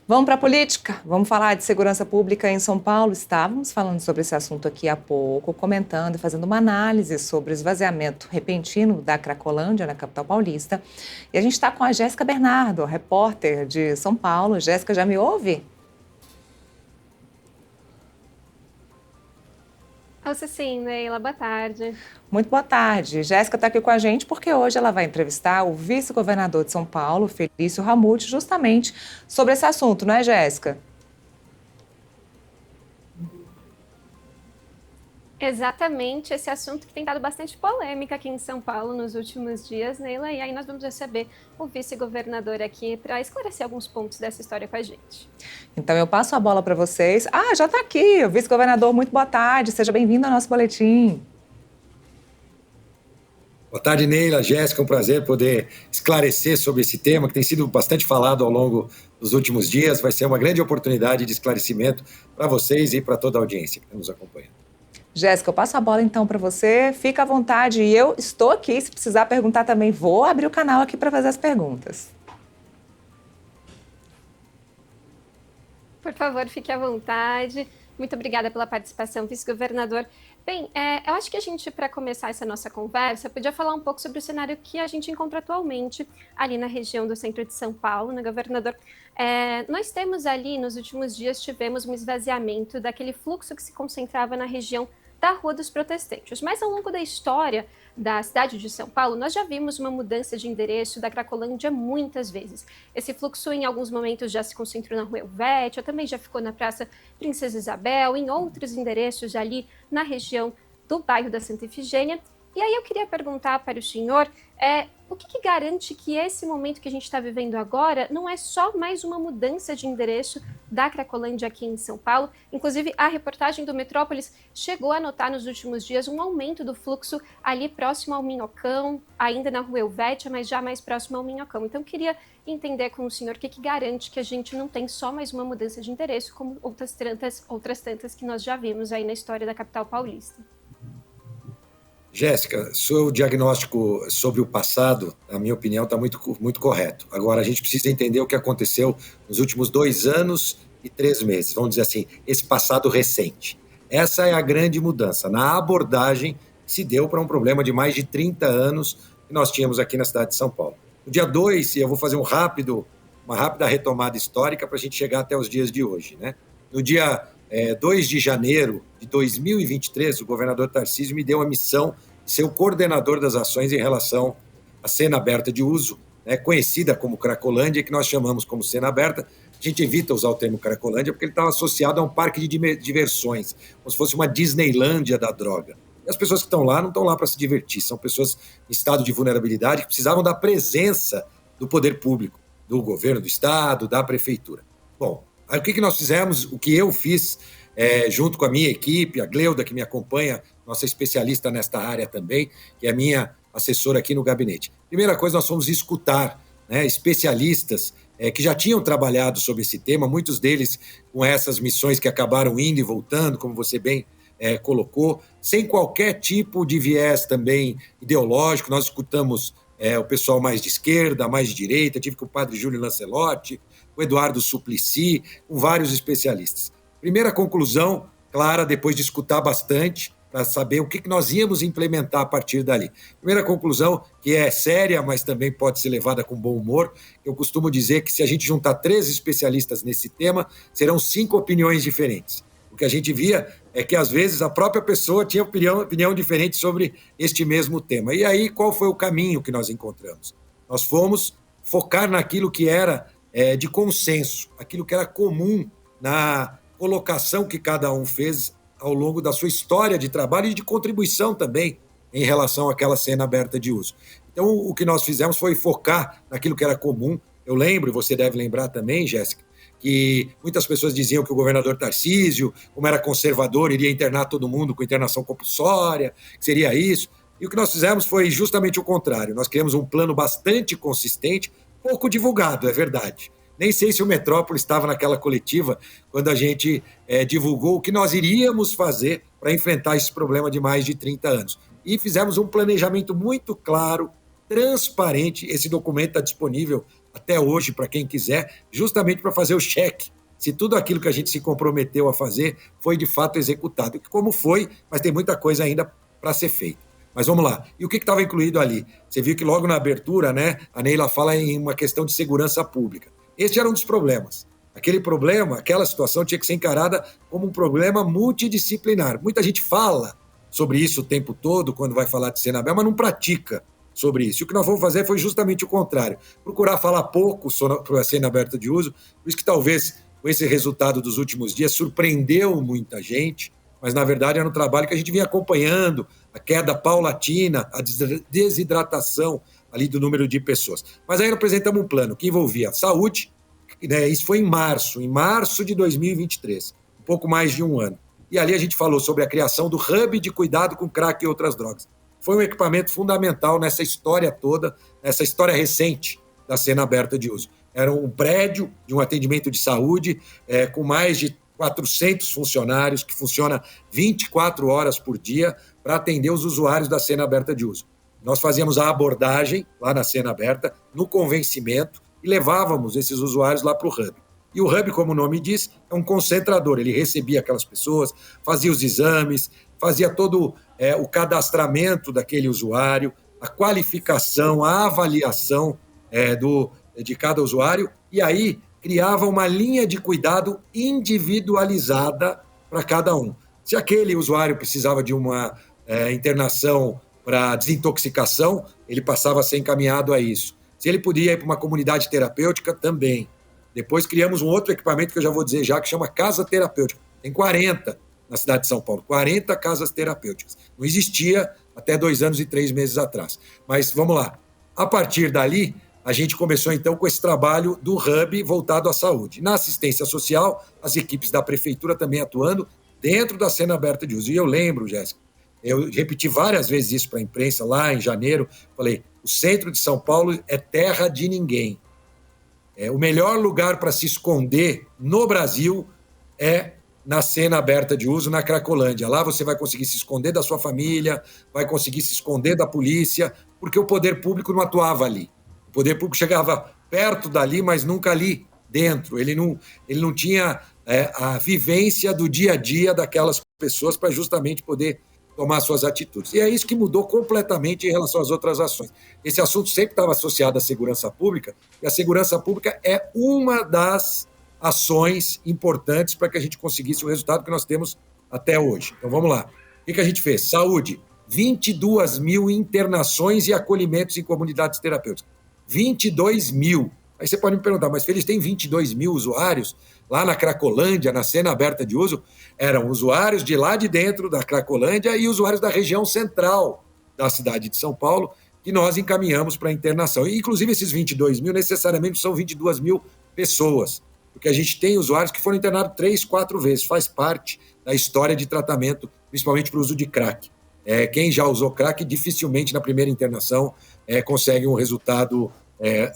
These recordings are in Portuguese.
Vamos para a política? Vamos falar de segurança pública em São Paulo? Estávamos falando sobre esse assunto aqui há pouco, comentando e fazendo uma análise sobre o esvaziamento repentino da Cracolândia, na capital paulista. E a gente está com a Jéssica Bernardo, repórter de São Paulo. Jéssica, já me ouve? Ouça sim, Neila, boa tarde. Muito boa tarde. Jéssica está aqui com a gente porque hoje ela vai entrevistar o vice-governador de São Paulo, Felício Ramute, justamente sobre esse assunto, não é, Jéssica? Exatamente esse assunto que tem dado bastante polêmica aqui em São Paulo nos últimos dias, Neila, e aí nós vamos receber o vice-governador aqui para esclarecer alguns pontos dessa história com a gente. Então eu passo a bola para vocês. Ah, já está aqui, o vice-governador, muito boa tarde, seja bem-vindo ao nosso boletim. Boa tarde, Neila, Jéssica, um prazer poder esclarecer sobre esse tema que tem sido bastante falado ao longo dos últimos dias. Vai ser uma grande oportunidade de esclarecimento para vocês e para toda a audiência que nos acompanha. Jéssica, eu passo a bola então para você, fica à vontade e eu estou aqui, se precisar perguntar também, vou abrir o canal aqui para fazer as perguntas. Por favor, fique à vontade. Muito obrigada pela participação, vice-governador. Bem, eu acho que a gente, para começar essa nossa conversa, podia falar um pouco sobre o cenário que a gente encontra atualmente ali na região do centro de São Paulo, né, governador? Nós temos ali, nos últimos dias, tivemos um esvaziamento daquele fluxo que se concentrava na região da Rua dos Protestantes. Mas ao longo da história da cidade de São Paulo, nós já vimos uma mudança de endereço da Cracolândia muitas vezes. Esse fluxo, em alguns momentos, já se concentrou na Rua Helvétia, também já ficou na Praça Princesa Isabel, em outros endereços ali na região do bairro da Santa Efigênia. E aí eu queria perguntar para o senhor, o que garante que esse momento que a gente está vivendo agora não é só mais uma mudança de endereço da Cracolândia aqui em São Paulo? Inclusive, a reportagem do Metrópolis chegou a notar nos últimos dias um aumento do fluxo ali próximo ao Minhocão, ainda na Rua Helvétia, mas já mais próximo ao Minhocão. Então, eu queria entender com o senhor o que garante que a gente não tem só mais uma mudança de endereço, como outras tantas que nós já vimos aí na história da capital paulista. Jéssica, seu diagnóstico sobre o passado, na minha opinião, está muito correto. Agora, a gente precisa entender o que aconteceu nos últimos 2 anos e 3 meses, vamos dizer assim, esse passado recente. Essa é a grande mudança na abordagem que se deu para um problema de mais de 30 anos que nós tínhamos aqui na cidade de São Paulo. No dia 2, eu vou fazer uma rápida retomada histórica para a gente chegar até os dias de hoje, né? No dia 2 de janeiro de 2023, o governador Tarcísio me deu a missão de ser o coordenador das ações em relação à cena aberta de uso, né, conhecida como Cracolândia, que nós chamamos como cena aberta. A gente evita usar o termo Cracolândia porque ele estava associado a um parque de diversões, como se fosse uma Disneylândia da droga. E as pessoas que estão lá não estão lá para se divertir, são pessoas em estado de vulnerabilidade que precisavam da presença do poder público, do governo do estado, da prefeitura. Bom, aí o que nós fizemos, o que eu fiz, junto com a minha equipe, a Gleuda, que me acompanha, nossa especialista nesta área também, que é a minha assessora aqui no gabinete. Primeira coisa, nós fomos escutar, né, especialistas que já tinham trabalhado sobre esse tema, muitos deles com essas missões que acabaram indo e voltando, como você bem colocou, sem qualquer tipo de viés também ideológico. Nós escutamos o pessoal mais de esquerda, mais de direita, tive com o padre Júlio Lancelotti, o Eduardo Suplicy, com vários especialistas. Primeira conclusão, clara, depois de escutar bastante, para saber o que nós íamos implementar a partir dali. Primeira conclusão, que é séria, mas também pode ser levada com bom humor, eu costumo dizer que se a gente juntar 3 especialistas nesse tema, serão 5 opiniões diferentes. O que a gente via é que, às vezes, a própria pessoa tinha opinião diferente sobre este mesmo tema. E aí, qual foi o caminho que nós encontramos? Nós fomos focar naquilo que era de consenso, aquilo que era comum na colocação que cada um fez ao longo da sua história de trabalho e de contribuição também em relação àquela cena aberta de uso. Então, o que nós fizemos foi focar naquilo que era comum. Eu lembro, e você deve lembrar também, Jéssica, que muitas pessoas diziam que o governador Tarcísio, como era conservador, iria internar todo mundo com internação compulsória, que seria isso. E o que nós fizemos foi justamente o contrário. Nós criamos um plano bastante consistente, pouco divulgado, é verdade. Nem sei se o Metrópole estava naquela coletiva quando a gente divulgou o que nós iríamos fazer para enfrentar esse problema de mais de 30 anos. E fizemos um planejamento muito claro, transparente. Esse documento está disponível até hoje, para quem quiser, justamente para fazer o cheque se tudo aquilo que a gente se comprometeu a fazer foi de fato executado. Como foi, mas tem muita coisa ainda para ser feita. Mas vamos lá. E o que estava incluído ali? Você viu que logo na abertura, né, a Neila fala em uma questão de segurança pública. Esse era um dos problemas. Aquele problema, aquela situação tinha que ser encarada como um problema multidisciplinar. Muita gente fala sobre isso o tempo todo quando vai falar de Senabel, mas não pratica sobre isso. E o que nós vamos fazer foi justamente o contrário. Procurar falar pouco sobre a cena aberta de uso, por isso que talvez com esse resultado dos últimos dias surpreendeu muita gente, mas na verdade era um trabalho que a gente vinha acompanhando, a queda paulatina, a desidratação ali do número de pessoas. Mas aí nós apresentamos um plano que envolvia saúde, né, isso foi em março de 2023, um pouco mais de um ano. E ali a gente falou sobre a criação do Hub de Cuidado com Crack e Outras Drogas. Foi um equipamento fundamental nessa história toda, nessa história recente da cena aberta de uso. Era um prédio de um atendimento de saúde com mais de 400 funcionários, que funciona 24 horas por dia para atender os usuários da cena aberta de uso. Nós fazíamos a abordagem lá na cena aberta, no convencimento, e levávamos esses usuários lá para o Hub. E o Hub, como o nome diz, é um concentrador. Ele recebia aquelas pessoas, fazia os exames, fazia todo o cadastramento daquele usuário, a qualificação, a avaliação de cada usuário, e aí criava uma linha de cuidado individualizada para cada um. Se aquele usuário precisava de uma internação para desintoxicação, ele passava a ser encaminhado a isso. Se ele podia ir para uma comunidade terapêutica, também. Depois criamos um outro equipamento que eu já vou dizer já, que chama Casa Terapêutica. Tem 40 na cidade de São Paulo, 40 casas terapêuticas. Não existia até 2 anos e 3 meses atrás. Mas vamos lá. A partir dali, a gente começou então com esse trabalho do Hub voltado à saúde. Na assistência social, as equipes da prefeitura também atuando dentro da cena aberta de uso. E eu lembro, Jéssica, eu repeti várias vezes isso para a imprensa lá em janeiro, falei, o centro de São Paulo é terra de ninguém. O melhor lugar para se esconder no Brasil é na cena aberta de uso, na Cracolândia. Lá você vai conseguir se esconder da sua família, vai conseguir se esconder da polícia, porque o poder público não atuava ali. O poder público chegava perto dali, mas nunca ali dentro. Ele não tinha a vivência do dia a dia daquelas pessoas para justamente poder tomar suas atitudes. E é isso que mudou completamente em relação às outras ações. Esse assunto sempre estava associado à segurança pública, e a segurança pública é uma das ações importantes para que a gente conseguisse o resultado que nós temos até hoje. Então vamos lá. O que a gente fez? Saúde. 22 mil internações e acolhimentos em comunidades terapêuticas. 22 mil. Aí você pode me perguntar, mas Feliz, tem 22 mil usuários lá na Cracolândia, na cena aberta de uso? Eram usuários de lá de dentro da Cracolândia e usuários da região central da cidade de São Paulo, que nós encaminhamos para internação. E, inclusive, esses 22 mil necessariamente são 22 mil pessoas, porque a gente tem usuários que foram internados 3, 4 vezes, faz parte da história de tratamento, principalmente para o uso de crack. Quem já usou crack, dificilmente na primeira internação consegue um resultado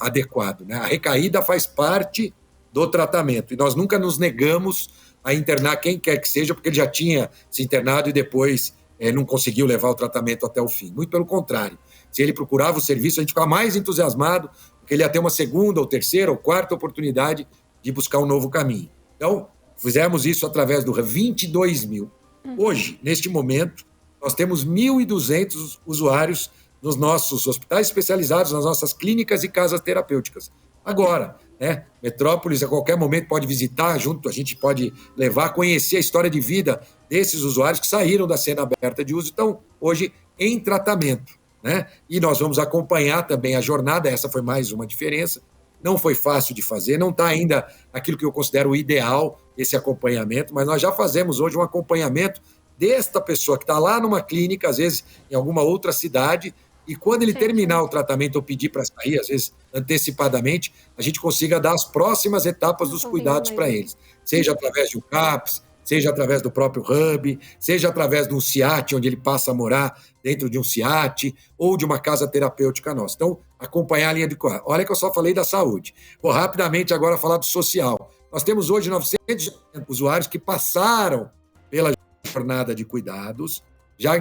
adequado, né? A recaída faz parte do tratamento e nós nunca nos negamos a internar quem quer que seja, porque ele já tinha se internado e depois não conseguiu levar o tratamento até o fim. Muito pelo contrário. Se ele procurava o serviço, a gente ficava mais entusiasmado, porque ele ia ter uma segunda, ou terceira, ou quarta oportunidade de buscar um novo caminho. Então, fizemos isso através do 22 mil. Hoje, neste momento, nós temos 1.200 usuários nos nossos hospitais especializados, nas nossas clínicas e casas terapêuticas. Agora, né, Metrópolis, a qualquer momento, pode visitar, junto, a gente pode levar, conhecer a história de vida desses usuários que saíram da cena aberta de uso, estão hoje em tratamento, né? E nós vamos acompanhar também a jornada, essa foi mais uma diferença. Não foi fácil de fazer, não está ainda aquilo que eu considero o ideal, esse acompanhamento, mas nós já fazemos hoje um acompanhamento desta pessoa que está lá numa clínica, às vezes em alguma outra cidade, e quando ele terminar o tratamento ou pedir para sair, às vezes antecipadamente, a gente consiga dar as próximas etapas dos cuidados para eles. Seja através de um CAPS, seja através do próprio Hub, seja através de um CIAT, onde ele passa a morar dentro de um CIAT, ou de uma casa terapêutica nossa. Então, acompanhar a linha de cuidado. Olha que eu só falei da saúde. Vou rapidamente agora falar do social. Nós temos hoje 900 usuários que passaram pela jornada de cuidados, já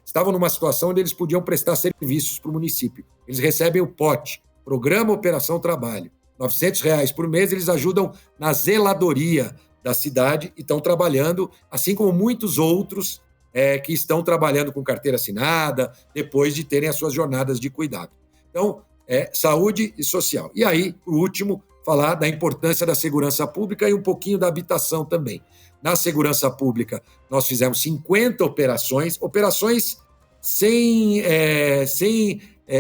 estavam numa situação onde eles podiam prestar serviços para o município. Eles recebem o POT, Programa Operação Trabalho. R$ 900 por mês, eles ajudam na zeladoria da cidade e estão trabalhando, assim como muitos outros que estão trabalhando com carteira assinada, depois de terem as suas jornadas de cuidado. Então, saúde e social. E aí, por último, falar da importância da segurança pública e um pouquinho da habitação também. Na segurança pública, nós fizemos 50 operações sem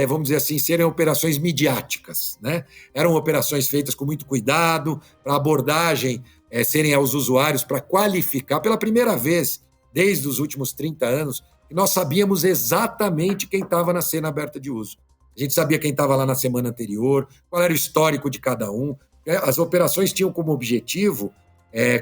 vamos dizer assim, serem operações midiáticas, né? Eram operações feitas com muito cuidado, para abordagem serem aos usuários, para qualificar, pela primeira vez, desde os últimos 30 anos, que nós sabíamos exatamente quem estava na cena aberta de uso. A gente sabia quem estava lá na semana anterior, qual era o histórico de cada um. As operações tinham como objetivo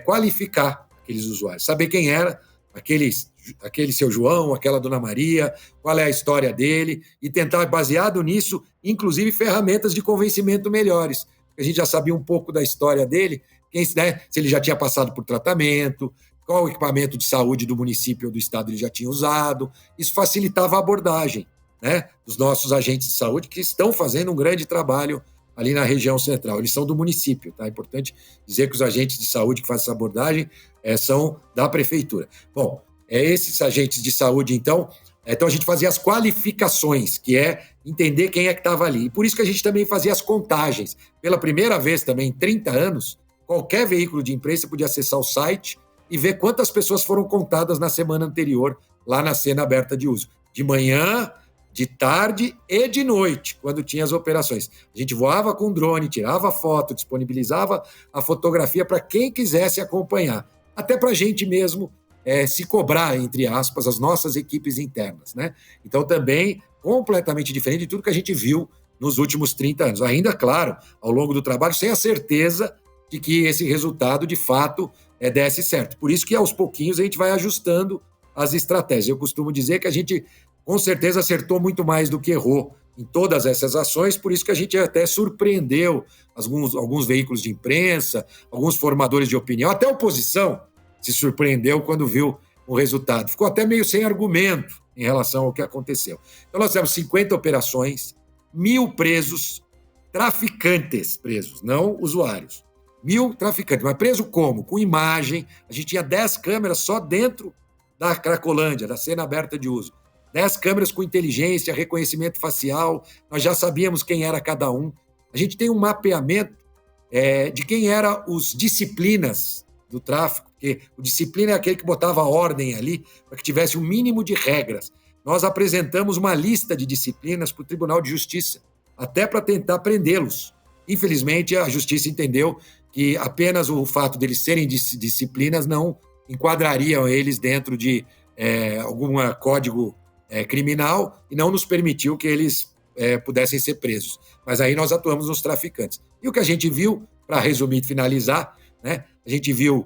qualificar aqueles usuários, saber quem era aquele seu João, aquela dona Maria, qual é a história dele, e tentar, baseado nisso, inclusive ferramentas de convencimento melhores. A gente já sabia um pouco da história dele, se ele já tinha passado por tratamento, qual o equipamento de saúde do município ou do estado ele já tinha usado. Isso facilitava a abordagem, né, dos nossos agentes de saúde, que estão fazendo um grande trabalho ali na região central. Eles são do município, tá? É importante dizer que os agentes de saúde que fazem essa abordagem são da prefeitura. Bom, esses agentes de saúde, então a gente fazia as qualificações, que é entender quem é que estava ali. E por isso que a gente também fazia as contagens. Pela primeira vez também, em 30 anos, qualquer veículo de imprensa podia acessar o site e ver quantas pessoas foram contadas na semana anterior, lá na cena aberta de uso. De manhã, de tarde e de noite, quando tinha as operações. A gente voava com drone, tirava foto, disponibilizava a fotografia para quem quisesse acompanhar. Até para a gente mesmo se cobrar, entre aspas, as nossas equipes internas, né? Então, também completamente diferente de tudo que a gente viu nos últimos 30 anos. Ainda, claro, ao longo do trabalho, sem a certeza de que esse resultado, de fato, desse certo. Por isso que, aos pouquinhos, a gente vai ajustando as estratégias. Eu costumo dizer que a gente, com certeza, acertou muito mais do que errou em todas essas ações, por isso que a gente até surpreendeu alguns veículos de imprensa, alguns formadores de opinião, até a oposição se surpreendeu quando viu o resultado. Ficou até meio sem argumento em relação ao que aconteceu. Então, nós temos 50 operações, 1.000 presos, traficantes presos, não usuários. 1.000 traficantes, mas preso como? Com imagem. A gente tinha 10 câmeras só dentro da Cracolândia, da cena aberta de uso. 10 câmeras com inteligência, reconhecimento facial, nós já sabíamos quem era cada um. A gente tem um mapeamento de quem eram os disciplinas do tráfico, porque o disciplina é aquele que botava ordem ali, para que tivesse um mínimo de regras. Nós apresentamos uma lista de disciplinas para o Tribunal de Justiça, até para tentar prendê-los. Infelizmente, a Justiça entendeu que apenas o fato deles serem disciplinas não enquadrariam eles dentro de algum código criminal e não nos permitiu que eles pudessem ser presos. Mas aí nós atuamos nos traficantes. E o que a gente viu, para resumir e finalizar, né, a gente viu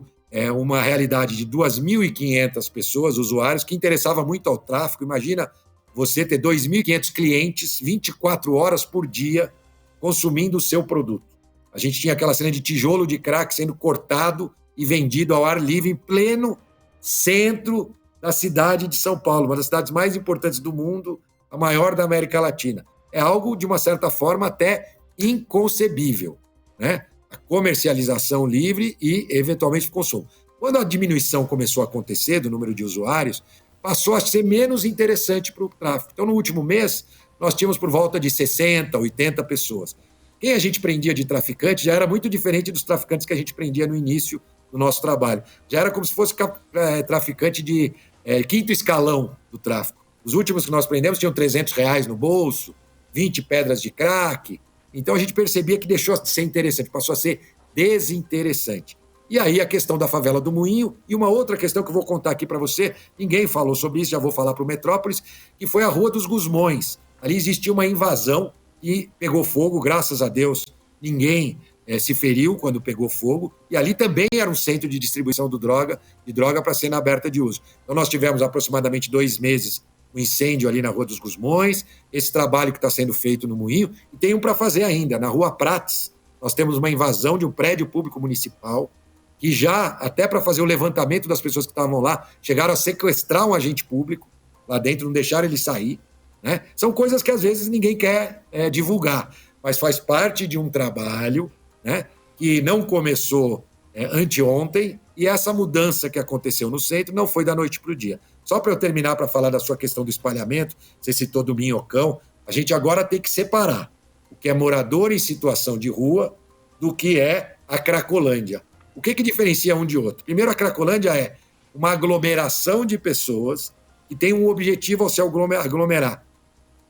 uma realidade de 2.500 pessoas, usuários, que interessava muito ao tráfico. Imagina você ter 2.500 clientes 24 horas por dia consumindo o seu produto. A gente tinha aquela cena de tijolo de crack sendo cortado e vendido ao ar livre em pleno centro da cidade de São Paulo, uma das cidades mais importantes do mundo, a maior da América Latina. É algo, de uma certa forma, até inconcebível, né? A comercialização livre e, eventualmente, o consumo. Quando a diminuição começou a acontecer do número de usuários, passou a ser menos interessante para o tráfico. Então, no último mês, nós tínhamos por volta de 60, 80 pessoas. Quem a gente prendia de traficante já era muito diferente dos traficantes que a gente prendia no início do nosso trabalho. Já era como se fosse traficante de quinto escalão do tráfico. Os últimos que nós prendemos tinham R$300 no bolso, 20 pedras de crack. Então, a gente percebia que deixou de ser interessante, passou a ser desinteressante. E aí, a questão da favela do Moinho, e uma outra questão que eu vou contar aqui para você, ninguém falou sobre isso, já vou falar para o Metrópolis, que foi a Rua dos Gusmões. Ali existia uma invasão e pegou fogo, graças a Deus, ninguém se feriu quando pegou fogo, e ali também era um centro de distribuição de droga para cena aberta de uso. Então, nós tivemos aproximadamente 2 meses o incêndio ali na Rua dos Gusmões, esse trabalho que está sendo feito no Moinho, e tem um para fazer ainda, na Rua Prates. Nós temos uma invasão de um prédio público municipal, que já, até para fazer o levantamento das pessoas que estavam lá, chegaram a sequestrar um agente público lá dentro, não deixaram ele sair, né? São coisas que às vezes ninguém quer divulgar, mas faz parte de um trabalho, né, que não começou anteontem, e essa mudança que aconteceu no centro não foi da noite para o dia. Só para eu terminar para falar da sua questão do espalhamento, você citou do Minhocão, a gente agora tem que separar o que é morador em situação de rua do que é a Cracolândia. O que diferencia um de outro? Primeiro, a Cracolândia é uma aglomeração de pessoas que tem um objetivo ao se aglomerar.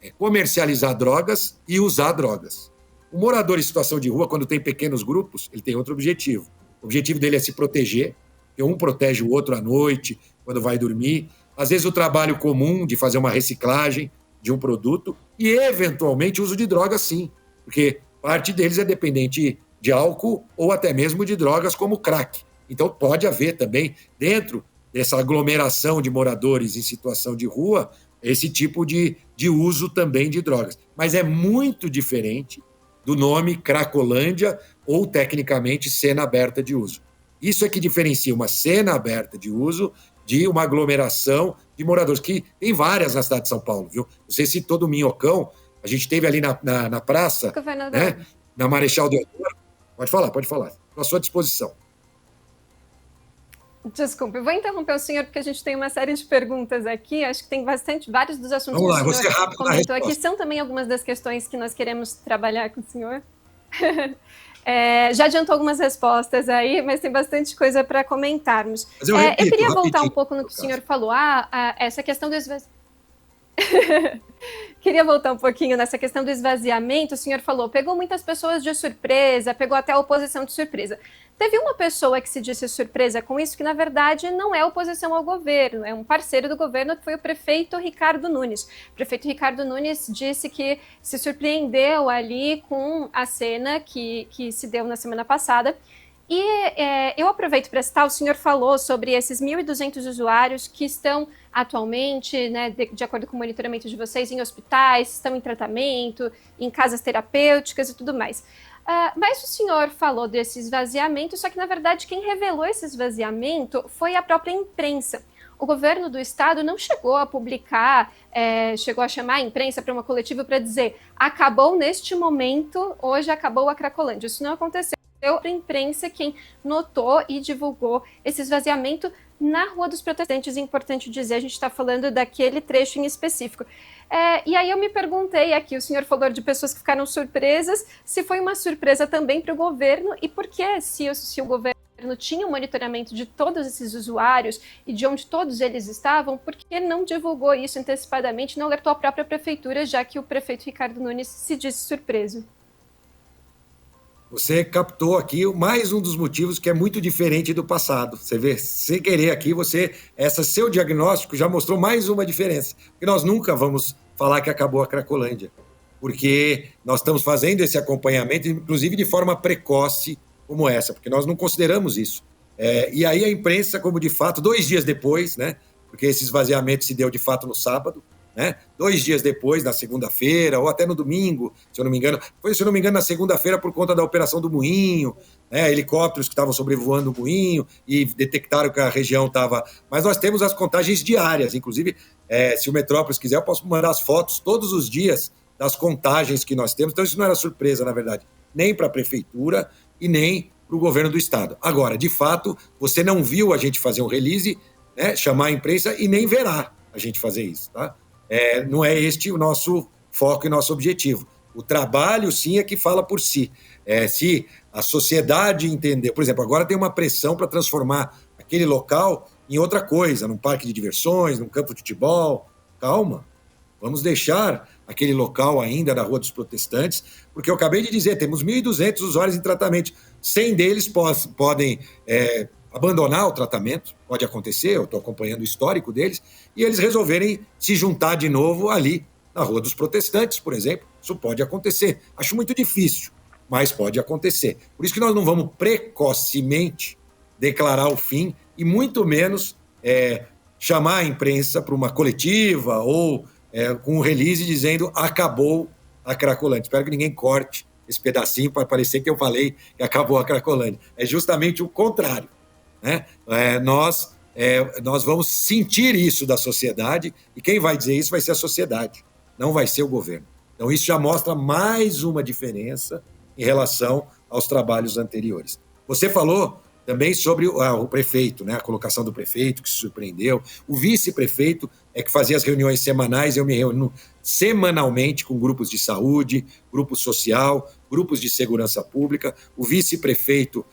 É comercializar drogas e usar drogas. O morador em situação de rua, quando tem pequenos grupos, ele tem outro objetivo. O objetivo dele é se proteger, porque um protege o outro à noite, quando vai dormir. Às vezes o trabalho comum de fazer uma reciclagem de um produto e, eventualmente, o uso de drogas, sim. Porque parte deles é dependente de álcool ou até mesmo de drogas como crack. Então pode haver também, dentro dessa aglomeração de moradores em situação de rua, esse tipo de uso também de drogas. Mas é muito diferente do nome Cracolândia ou, tecnicamente, cena aberta de uso. Isso é que diferencia uma cena aberta de uso de uma aglomeração de moradores, que tem várias na cidade de São Paulo, viu? Você citou do Minhocão, a gente teve ali na praça, né, na Marechal Deodoro. Pode falar. Estou à sua disposição. Desculpe, eu vou interromper o senhor porque a gente tem uma série de perguntas aqui, acho que tem vários dos assuntos que o senhor comentou aqui, são também algumas das questões que nós queremos trabalhar com o senhor. Já adiantou algumas respostas aí, mas tem bastante coisa para comentarmos. Eu queria voltar um pouco no que o senhor falou, essa questão do esvaziamento. Queria voltar um pouquinho nessa questão do esvaziamento. O senhor falou, pegou muitas pessoas de surpresa, pegou até a oposição de surpresa. Teve uma pessoa que se disse surpresa com isso, que na verdade não é oposição ao governo, é um parceiro do governo, que foi o prefeito Ricardo Nunes. O prefeito Ricardo Nunes disse que se surpreendeu ali com a cena que se deu na semana passada. E eu aproveito para citar, o senhor falou sobre esses 1.200 usuários que estão atualmente, né, de acordo com o monitoramento de vocês, em hospitais, estão em tratamento, em casas terapêuticas e tudo mais. Mas o senhor falou desse esvaziamento, só que, na verdade, quem revelou esse esvaziamento foi a própria imprensa. O governo do estado não chegou a publicar, chegou a chamar a imprensa para uma coletiva para dizer acabou neste momento, hoje acabou a Cracolândia. Isso não aconteceu. A imprensa quem notou e divulgou esse esvaziamento na Rua dos Protestantes. É importante dizer, a gente está falando daquele trecho em específico. E aí eu me perguntei aqui, o senhor falou de pessoas que ficaram surpresas, se foi uma surpresa também para o governo e por que, se o governo tinha um monitoramento de todos esses usuários e de onde todos eles estavam, por que não divulgou isso antecipadamente, não alertou a própria prefeitura, já que o prefeito Ricardo Nunes se disse surpreso? Você captou aqui mais um dos motivos que é muito diferente do passado. Você vê, sem querer aqui, seu diagnóstico já mostrou mais uma diferença. Porque nós nunca vamos falar que acabou a Cracolândia. Porque nós estamos fazendo esse acompanhamento, inclusive de forma precoce, como essa, porque nós não consideramos isso. E aí a imprensa, como de fato, 2 dias depois, né, porque esse esvaziamento se deu de fato no sábado, né? 2 dias depois, na segunda-feira, ou até no domingo, se eu não me engano. Foi, se eu não me engano, na segunda-feira, por conta da operação do Moinho, né? Helicópteros que estavam sobrevoando o Moinho e detectaram que a região estava... Mas nós temos as contagens diárias, inclusive, se o Metrópolis quiser, eu posso mandar as fotos todos os dias das contagens que nós temos. Então, isso não era surpresa, na verdade, nem para a prefeitura e nem para o governo do estado. Agora, de fato, você não viu a gente fazer um release, né? Chamar a imprensa e nem verá a gente fazer isso, tá? Não é este o nosso foco e nosso objetivo. O trabalho, sim, é que fala por si. Se a sociedade entender... Por exemplo, agora tem uma pressão para transformar aquele local em outra coisa, num parque de diversões, num campo de futebol. Calma, vamos deixar aquele local ainda na Rua dos Protestantes, porque eu acabei de dizer, temos 1.200 usuários em tratamento. 100 deles podem... abandonar o tratamento, pode acontecer, eu estou acompanhando o histórico deles, e eles resolverem se juntar de novo ali na Rua dos Protestantes, por exemplo. Isso pode acontecer. Acho muito difícil, mas pode acontecer. Por isso que nós não vamos precocemente declarar o fim e muito menos chamar a imprensa para uma coletiva ou com um release dizendo acabou a Cracolândia. Espero que ninguém corte esse pedacinho para parecer que eu falei que acabou a Cracolândia. É justamente o contrário. Né? Nós vamos sentir isso da sociedade e quem vai dizer isso vai ser a sociedade, não vai ser o governo. Então, isso já mostra mais uma diferença em relação aos trabalhos anteriores. Você falou também sobre o prefeito, né? A colocação do prefeito, que se surpreendeu. O vice-prefeito é que fazia as reuniões semanais, eu me reúno semanalmente com grupos de saúde, grupo social, grupos de segurança pública. O vice-prefeito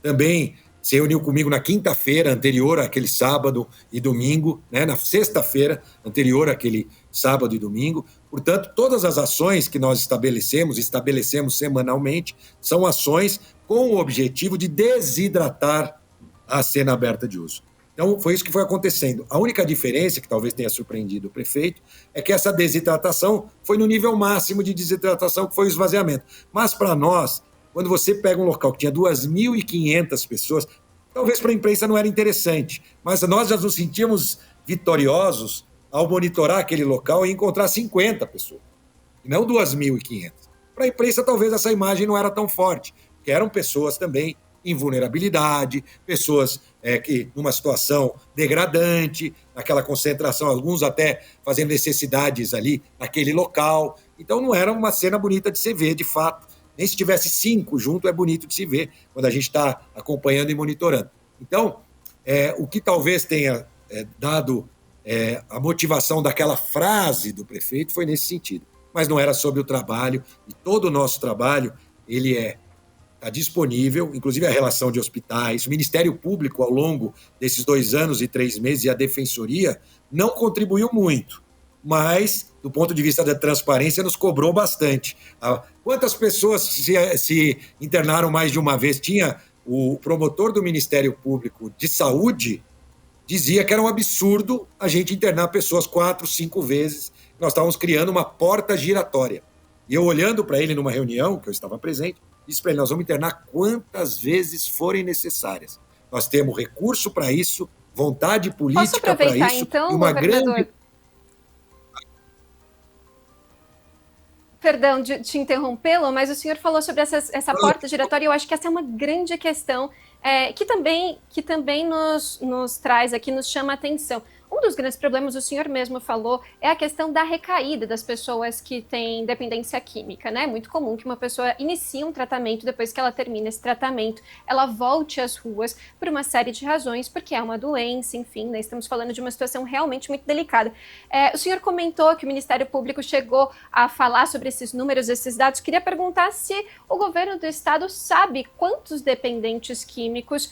também se reuniu comigo na quinta-feira anterior àquele sábado e domingo, né? Na sexta-feira anterior àquele sábado e domingo. Portanto, todas as ações que nós estabelecemos semanalmente, são ações com o objetivo de desidratar a cena aberta de uso. Então, foi isso que foi acontecendo. A única diferença, que talvez tenha surpreendido o prefeito, é que essa desidratação foi no nível máximo de desidratação, que foi o esvaziamento. Mas, para nós, quando você pega um local que tinha 2.500 pessoas, talvez para a imprensa não era interessante, mas nós já nos sentíamos vitoriosos ao monitorar aquele local e encontrar 50 pessoas, e não 2.500. Para a imprensa, talvez essa imagem não era tão forte, porque eram pessoas também em vulnerabilidade, pessoas que numa situação degradante, naquela concentração, alguns até fazendo necessidades ali naquele local. Então não era uma cena bonita de se ver, de fato. Nem se tivesse 5 junto é bonito de se ver quando a gente está acompanhando e monitorando. Então, o que talvez tenha dado a motivação daquela frase do prefeito foi nesse sentido. Mas não era sobre o trabalho, e todo o nosso trabalho ele está disponível, inclusive a relação de hospitais, o Ministério Público, ao longo desses 2 anos e 3 meses, e a Defensoria, não contribuiu muito, mas, do ponto de vista da transparência, nos cobrou bastante. Quantas pessoas se internaram mais de uma vez? Tinha o promotor do Ministério Público de Saúde, dizia que era um absurdo a gente internar pessoas 4, 5 vezes. Nós estávamos criando uma porta giratória. E eu, olhando para ele numa reunião, que eu estava presente, disse para ele: nós vamos internar quantas vezes forem necessárias. Nós temos recurso para isso, vontade política para isso, então, e uma grande... Perdão de te interrompê-lo, mas o senhor falou sobre essa porta giratória, e eu acho que essa é uma grande questão que também nos traz aqui, nos chama a atenção. Um dos grandes problemas, o senhor mesmo falou, é a questão da recaída das pessoas que têm dependência química, né? É muito comum que uma pessoa inicie um tratamento, depois que ela termina esse tratamento, ela volte às ruas por uma série de razões, porque é uma doença, enfim, né? Estamos falando de uma situação realmente muito delicada. O senhor comentou que o Ministério Público chegou a falar sobre esses números, esses dados. Queria perguntar se o governo do estado sabe quantos dependentes químicos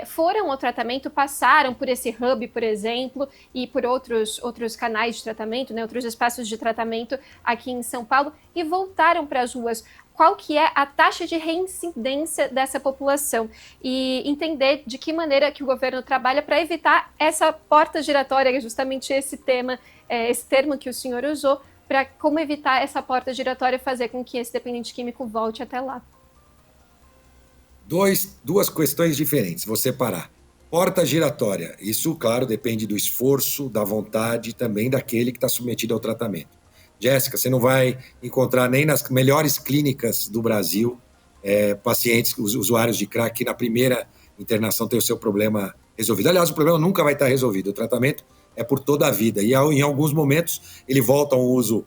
foram ao tratamento, passaram por esse hub, por exemplo, e por outros canais de tratamento, né, outros espaços de tratamento aqui em São Paulo, e voltaram para as ruas. Qual que é a taxa de reincidência dessa população? E entender de que maneira que o governo trabalha para evitar essa porta giratória, justamente esse termo que o senhor usou, para como evitar essa porta giratória e fazer com que esse dependente químico volte até lá. Duas questões diferentes, vou separar. Porta giratória, isso, claro, depende do esforço, da vontade e também daquele que está submetido ao tratamento. Jéssica, você não vai encontrar nem nas melhores clínicas do Brasil pacientes, usuários de crack, que na primeira internação tem o seu problema resolvido. Aliás, o problema nunca vai estar resolvido, o tratamento é por toda a vida, e em alguns momentos ele volta a um uso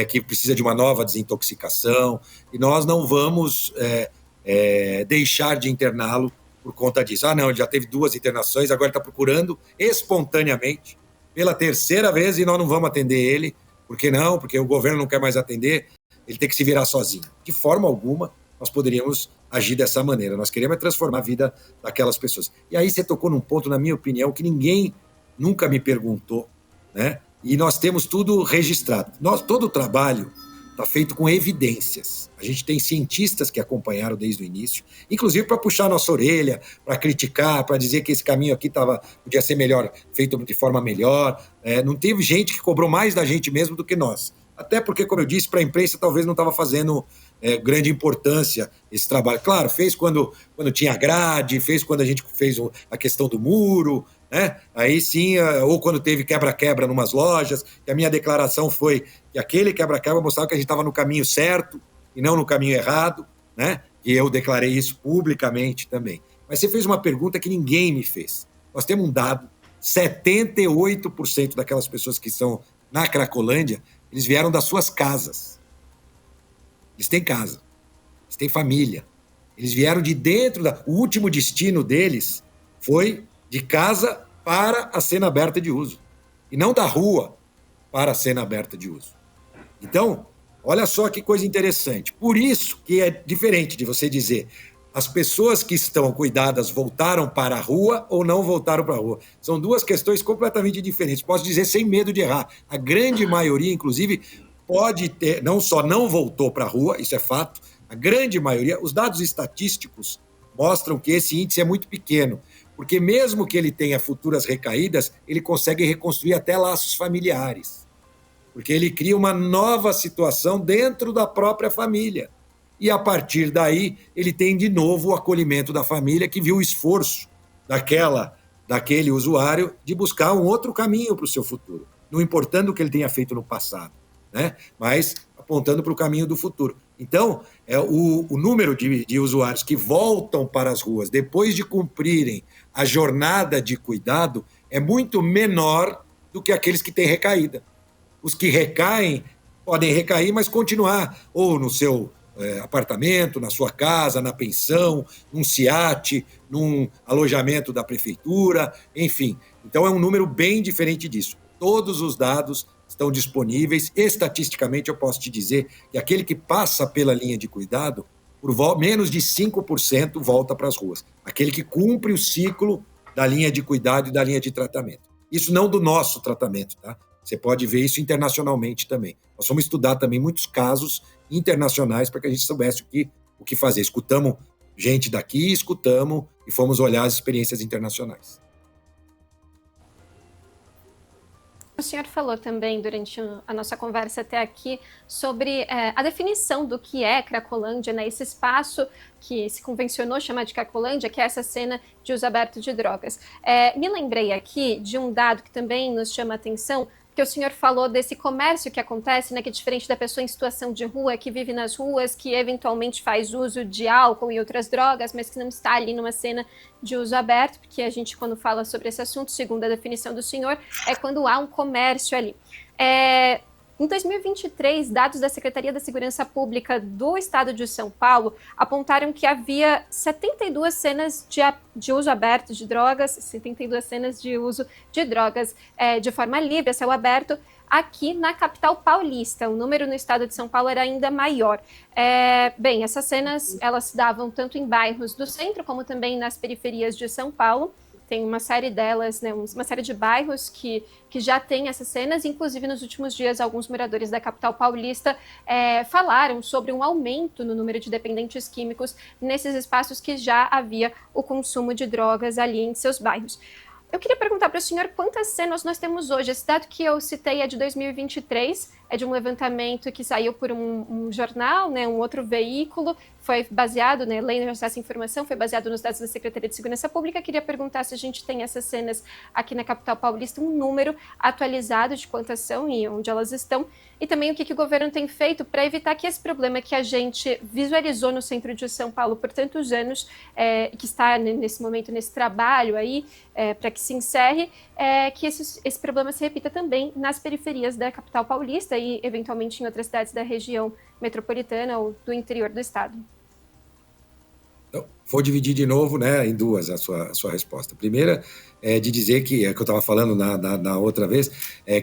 que precisa de uma nova desintoxicação, e nós não vamos deixar de interná-lo por conta disso. Não, ele já teve 2 internações, agora ele está procurando espontaneamente pela 3ª vez e nós não vamos atender ele. Por que não? Porque o governo não quer mais atender, ele tem que se virar sozinho. De forma alguma, nós poderíamos agir dessa maneira. Nós queremos transformar a vida daquelas pessoas. E aí você tocou num ponto, na minha opinião, que ninguém nunca me perguntou, né? E nós temos tudo registrado. Todo o trabalho está feito com evidências. A gente tem cientistas que acompanharam desde o início, inclusive para puxar a nossa orelha, para criticar, para dizer que esse caminho aqui podia ser melhor, feito de forma melhor. Não teve gente que cobrou mais da gente mesmo do que nós. Até porque, como eu disse, para a imprensa talvez não estava fazendo grande importância esse trabalho. Claro, fez quando tinha grade, fez quando a gente fez a questão do muro, né? Aí sim, ou quando teve quebra-quebra em umas lojas, que a minha declaração foi que aquele quebra-quebra mostrava que a gente estava no caminho certo e não no caminho errado, né? E eu declarei isso publicamente também. Mas você fez uma pergunta que ninguém me fez. Nós temos um dado: 78% daquelas pessoas que estão na Cracolândia eles vieram das suas casas. Eles têm casa, eles têm família. Eles vieram de dentro o último destino deles foi de casa para a cena aberta de uso, e não da rua para a cena aberta de uso. Então, olha só que coisa interessante. Por isso que é diferente de você dizer as pessoas que estão cuidadas voltaram para a rua ou não voltaram para a rua. São duas questões completamente diferentes. Posso dizer sem medo de errar. A grande maioria, inclusive, pode ter, não só não voltou para a rua, isso é fato, a grande maioria, os dados estatísticos mostram que esse índice é muito pequeno, porque mesmo que ele tenha futuras recaídas, ele consegue reconstruir até laços familiares, porque ele cria uma nova situação dentro da própria família. E, a partir daí, ele tem de novo o acolhimento da família, que viu o esforço daquele usuário de buscar um outro caminho para o seu futuro, não importando o que ele tenha feito no passado, né? Mas apontando para o caminho do futuro. Então, o número de usuários que voltam para as ruas depois de cumprirem a jornada de cuidado é muito menor do que aqueles que têm recaída. Os que recaem podem recair, mas continuar ou no seu apartamento, na sua casa, na pensão, num SIAT, num alojamento da prefeitura, enfim. Então, é um número bem diferente disso. Todos os dados estão disponíveis. Estatisticamente, eu posso te dizer que aquele que passa pela linha de cuidado, por menos de 5% volta para as ruas. Aquele que cumpre o ciclo da linha de cuidado e da linha de tratamento. Isso não do nosso tratamento, tá? Você pode ver isso internacionalmente também. Nós fomos estudar também muitos casos internacionais para que a gente soubesse o que fazer. Escutamos gente daqui, escutamos e fomos olhar as experiências internacionais. O senhor falou também durante a nossa conversa até aqui sobre a definição do que é Cracolândia, né? Esse espaço que se convencionou chamar de Cracolândia, que é essa cena de uso aberto de drogas. Me lembrei aqui de um dado que também nos chama a atenção, que o senhor falou desse comércio que acontece, né, que é diferente da pessoa em situação de rua, que vive nas ruas, que eventualmente faz uso de álcool e outras drogas, mas que não está ali numa cena de uso aberto, porque a gente, quando fala sobre esse assunto, segundo a definição do senhor, é quando há um comércio ali. Em 2023, dados da Secretaria da Segurança Pública do Estado de São Paulo apontaram que havia 72 cenas de uso aberto de drogas, 72 cenas de uso de drogas de forma livre, a céu aberto, aqui na capital paulista. O número no estado de São Paulo era ainda maior. Bem, essas cenas, elas se davam tanto em bairros do centro, como também nas periferias de São Paulo. Tem uma série delas, né, uma série de bairros que já tem essas cenas. Inclusive, nos últimos dias, alguns moradores da capital paulista falaram sobre um aumento no número de dependentes químicos nesses espaços que já havia o consumo de drogas ali em seus bairros. Eu queria perguntar para o senhor quantas cenas nós temos hoje. Esse dado que eu citei é de 2023, é de um levantamento que saiu por um jornal, né, um outro veículo, foi baseado, né, Lei de Acesso à Informação, foi baseado nos dados da Secretaria de Segurança Pública. Queria perguntar se a gente tem essas cenas aqui na capital paulista, um número atualizado de quantas são e onde elas estão, e também o que o governo tem feito para evitar que esse problema que a gente visualizou no centro de São Paulo por tantos anos, que está nesse momento, nesse trabalho aí, para que se encerre, que esse problema se repita também nas periferias da capital paulista e, eventualmente, em outras cidades da região metropolitana ou do interior do estado. Então, vou dividir de novo, né, em duas a sua resposta. A primeira é de dizer que eu estava falando na outra vez,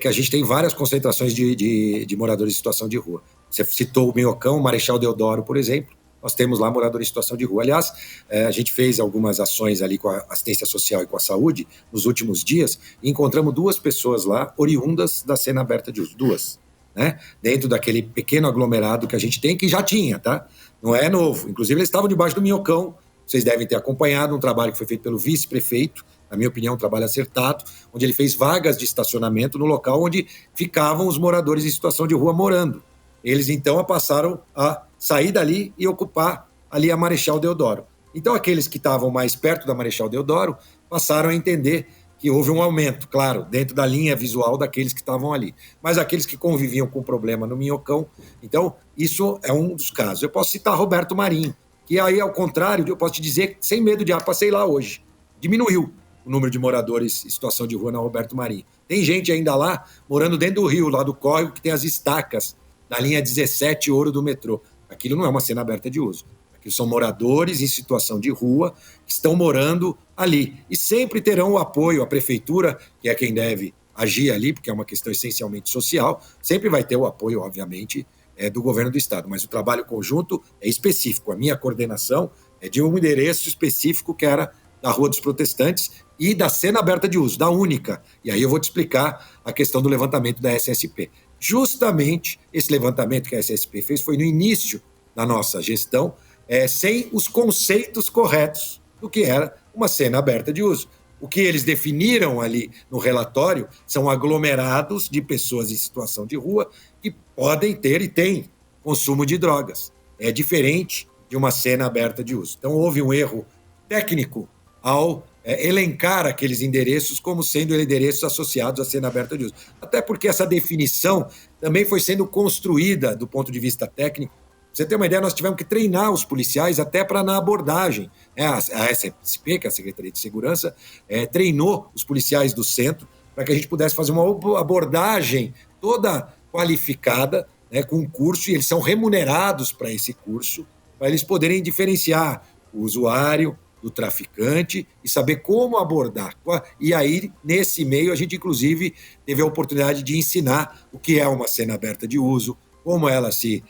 que a gente tem várias concentrações de moradores em situação de rua. Você citou o Minhocão, o Marechal Deodoro, por exemplo. Nós temos lá moradores em situação de rua. Aliás, a gente fez algumas ações ali com a assistência social e com a saúde nos últimos dias e encontramos 2 pessoas lá oriundas da cena aberta de uso. 2, né? Dentro daquele pequeno aglomerado que a gente tem, que já tinha, tá? Não é novo. Inclusive, eles estavam debaixo do Minhocão. Vocês devem ter acompanhado um trabalho que foi feito pelo vice-prefeito, na minha opinião, um trabalho acertado, onde ele fez vagas de estacionamento no local onde ficavam os moradores em situação de rua morando. Eles, então, passaram a sair dali e ocupar ali a Marechal Deodoro. Então, aqueles que estavam mais perto da Marechal Deodoro passaram a entender que houve um aumento, claro, dentro da linha visual daqueles que estavam ali. Mas aqueles que conviviam com o problema no Minhocão, então, isso é um dos casos. Eu posso citar Roberto Marinho, que aí, ao contrário, eu posso te dizer, sem medo de passei lá hoje, diminuiu. o número de moradores em situação de rua na Roberto Marinho. Tem gente ainda lá, morando dentro do rio, lá do córrego, que tem as estacas da linha 17 Ouro do metrô. Aquilo não é uma cena aberta de uso. Aquilo são moradores em situação de rua que estão morando ali. E sempre terão o apoio, a prefeitura, que é quem deve agir ali, porque é uma questão essencialmente social, sempre vai ter o apoio, obviamente, do governo do estado. Mas o trabalho conjunto é específico. A minha coordenação é de um endereço específico que era da Rua dos Protestantes e da cena aberta de uso, da única. E aí eu vou te explicar a questão do levantamento da SSP. Justamente esse levantamento que a SSP fez foi no início da nossa gestão, sem os conceitos corretos do que era uma cena aberta de uso. O que eles definiram ali no relatório são aglomerados de pessoas em situação de rua que podem ter e têm consumo de drogas. É diferente de uma cena aberta de uso. Então, houve um erro técnico ao elencar aqueles endereços como sendo endereços associados à cena aberta de uso. Até porque essa definição também foi sendo construída do ponto de vista técnico. Pra você ter uma ideia, nós tivemos que treinar os policiais até para na abordagem. A SSP, que é a Secretaria de Segurança, treinou os policiais do centro para que a gente pudesse fazer uma abordagem toda qualificada, né, com um curso, e eles são remunerados para esse curso, para eles poderem diferenciar o usuário do traficante e saber como abordar. E aí, nesse meio, a gente, inclusive, teve a oportunidade de ensinar o que é uma cena aberta de uso, como ela se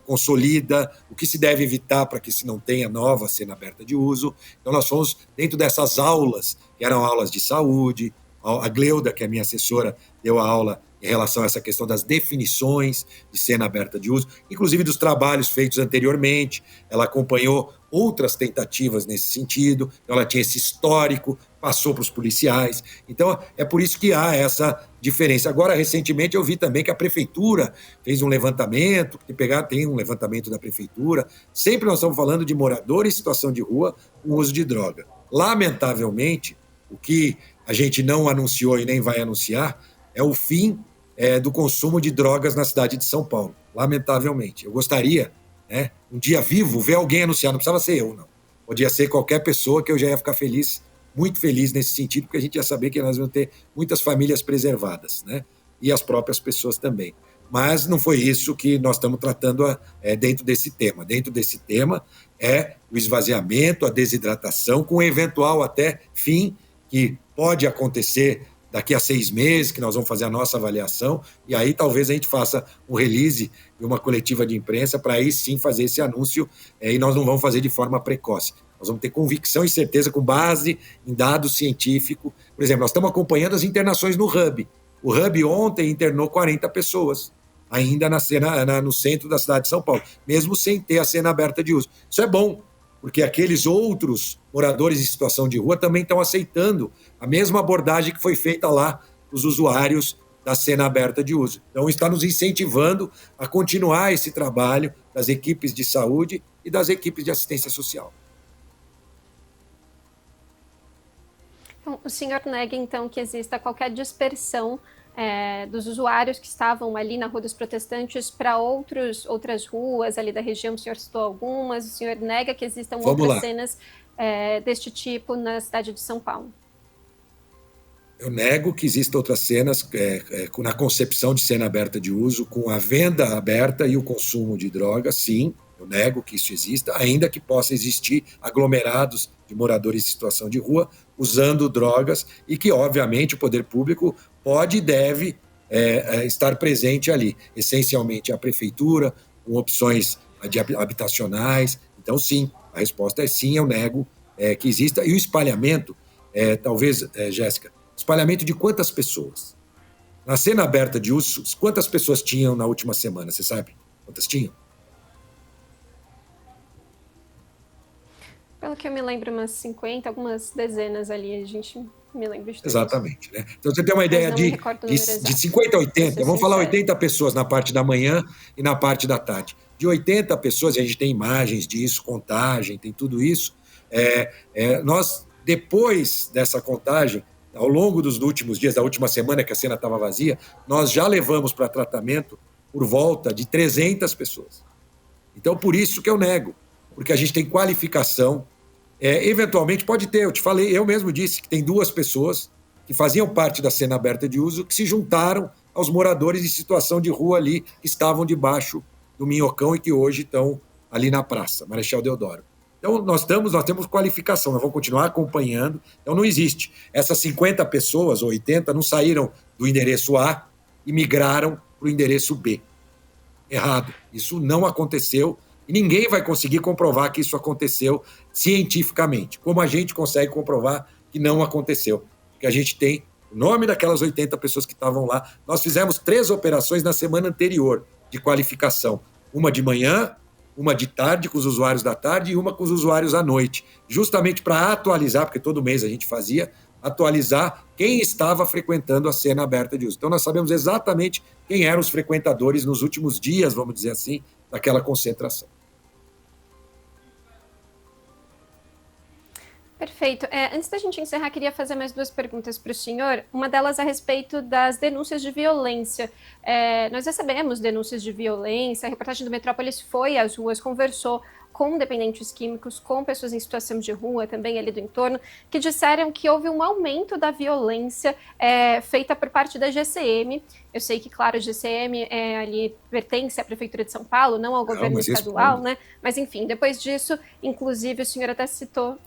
consolida, o que se deve evitar para que se não tenha nova cena aberta de uso. Então, nós fomos dentro dessas aulas, que eram aulas de saúde. A Gleuda, que é a minha assessora, deu a aula em relação a essa questão das definições de cena aberta de uso, inclusive dos trabalhos feitos anteriormente. Ela acompanhou outras tentativas nesse sentido, então ela tinha esse histórico, passou para os policiais. Então, é por isso que há essa diferença. Agora, recentemente, eu vi também que a prefeitura fez um levantamento, tem um levantamento da prefeitura. Sempre nós estamos falando de moradores em situação de rua com uso de droga. Lamentavelmente, o que a gente não anunciou e nem vai anunciar é o fim do consumo de drogas na cidade de São Paulo. Lamentavelmente. Eu gostaria, né, um dia vivo, ver alguém anunciar. Não precisava ser eu, não. Podia ser qualquer pessoa que eu já ia ficar feliz, muito feliz nesse sentido, porque a gente ia saber que nós vamos ter muitas famílias preservadas, né? E as próprias pessoas também. Mas não foi isso que nós estamos tratando dentro desse tema. Dentro desse tema é o esvaziamento, a desidratação, com eventual até fim, que pode acontecer daqui a 6 meses, que nós vamos fazer a nossa avaliação, e aí talvez a gente faça um release e uma coletiva de imprensa para aí sim fazer esse anúncio, e nós não vamos fazer de forma precoce. Nós vamos ter convicção e certeza com base em dados científicos. Por exemplo, nós estamos acompanhando as internações no Hub. O Hub ontem internou 40 pessoas, ainda no centro da cidade de São Paulo, mesmo sem ter a cena aberta de uso. Isso é bom, porque aqueles outros moradores em situação de rua também estão aceitando a mesma abordagem que foi feita lá para os usuários da cena aberta de uso. Então, está nos incentivando a continuar esse trabalho das equipes de saúde e das equipes de assistência social. Então, o senhor nega, então, que exista qualquer dispersão dos usuários que estavam ali na Rua dos Protestantes para outras ruas ali da região? O senhor citou algumas. O senhor nega que existam outras cenas deste tipo na cidade de São Paulo? Eu nego que existam outras cenas na concepção de cena aberta de uso, com a venda aberta e o consumo de drogas, sim. Eu nego que isso exista, ainda que possa existir aglomerados de moradores em situação de rua usando drogas e que, obviamente, o poder público pode e deve estar presente ali. Essencialmente a prefeitura, com opções habitacionais. Então, sim, a resposta é sim, eu nego que exista. E o espalhamento, talvez, Jéssica, espalhamento de quantas pessoas? Na cena aberta de uso, quantas pessoas tinham na última semana? Você sabe quantas tinham? Pelo que eu me lembro, umas 50, algumas dezenas ali, a gente me lembra de todos. Exatamente, né? Então você tem uma ideia de 50 a 80, vamos falar 80 pessoas na parte da manhã e na parte da tarde. De 80 pessoas, a gente tem imagens disso, contagem, tem tudo isso. Nós, depois dessa contagem, ao longo dos últimos dias, da última semana que a cena estava vazia, nós já levamos para tratamento por volta de 300 pessoas. Então, por isso que eu nego, porque a gente tem qualificação Eventualmente pode ter, eu te falei, eu mesmo disse que tem 2 pessoas que faziam parte da cena aberta de uso que se juntaram aos moradores em situação de rua ali, que estavam debaixo do Minhocão e que hoje estão ali na praça, Marechal Deodoro. Então, nós temos qualificação, nós vamos continuar acompanhando. Então, não existe. Essas 50 pessoas, ou 80, não saíram do endereço A e migraram para o endereço B. Errado. Isso não aconteceu e ninguém vai conseguir comprovar que isso aconteceu cientificamente. Como a gente consegue comprovar que não aconteceu? Porque a gente tem o nome daquelas 80 pessoas que estavam lá. Nós fizemos 3 operações na semana anterior de qualificação. Uma de manhã, uma de tarde com os usuários da tarde e uma com os usuários à noite, justamente para atualizar, porque todo mês a gente fazia, atualizar quem estava frequentando a cena aberta de uso. Então nós sabemos exatamente quem eram os frequentadores nos últimos dias, vamos dizer assim, daquela concentração. Perfeito. Antes da gente encerrar, queria fazer mais 2 perguntas para o senhor. Uma delas a respeito das denúncias de violência. Nós recebemos denúncias de violência, a reportagem do Metrópolis foi às ruas, conversou com dependentes químicos, com pessoas em situação de rua, também ali do entorno, que disseram que houve um aumento da violência feita por parte da GCM. Eu sei que, claro, a GCM ali pertence à Prefeitura de São Paulo, não ao governo estadual, né? Mas, enfim, depois disso, inclusive, o senhor até citou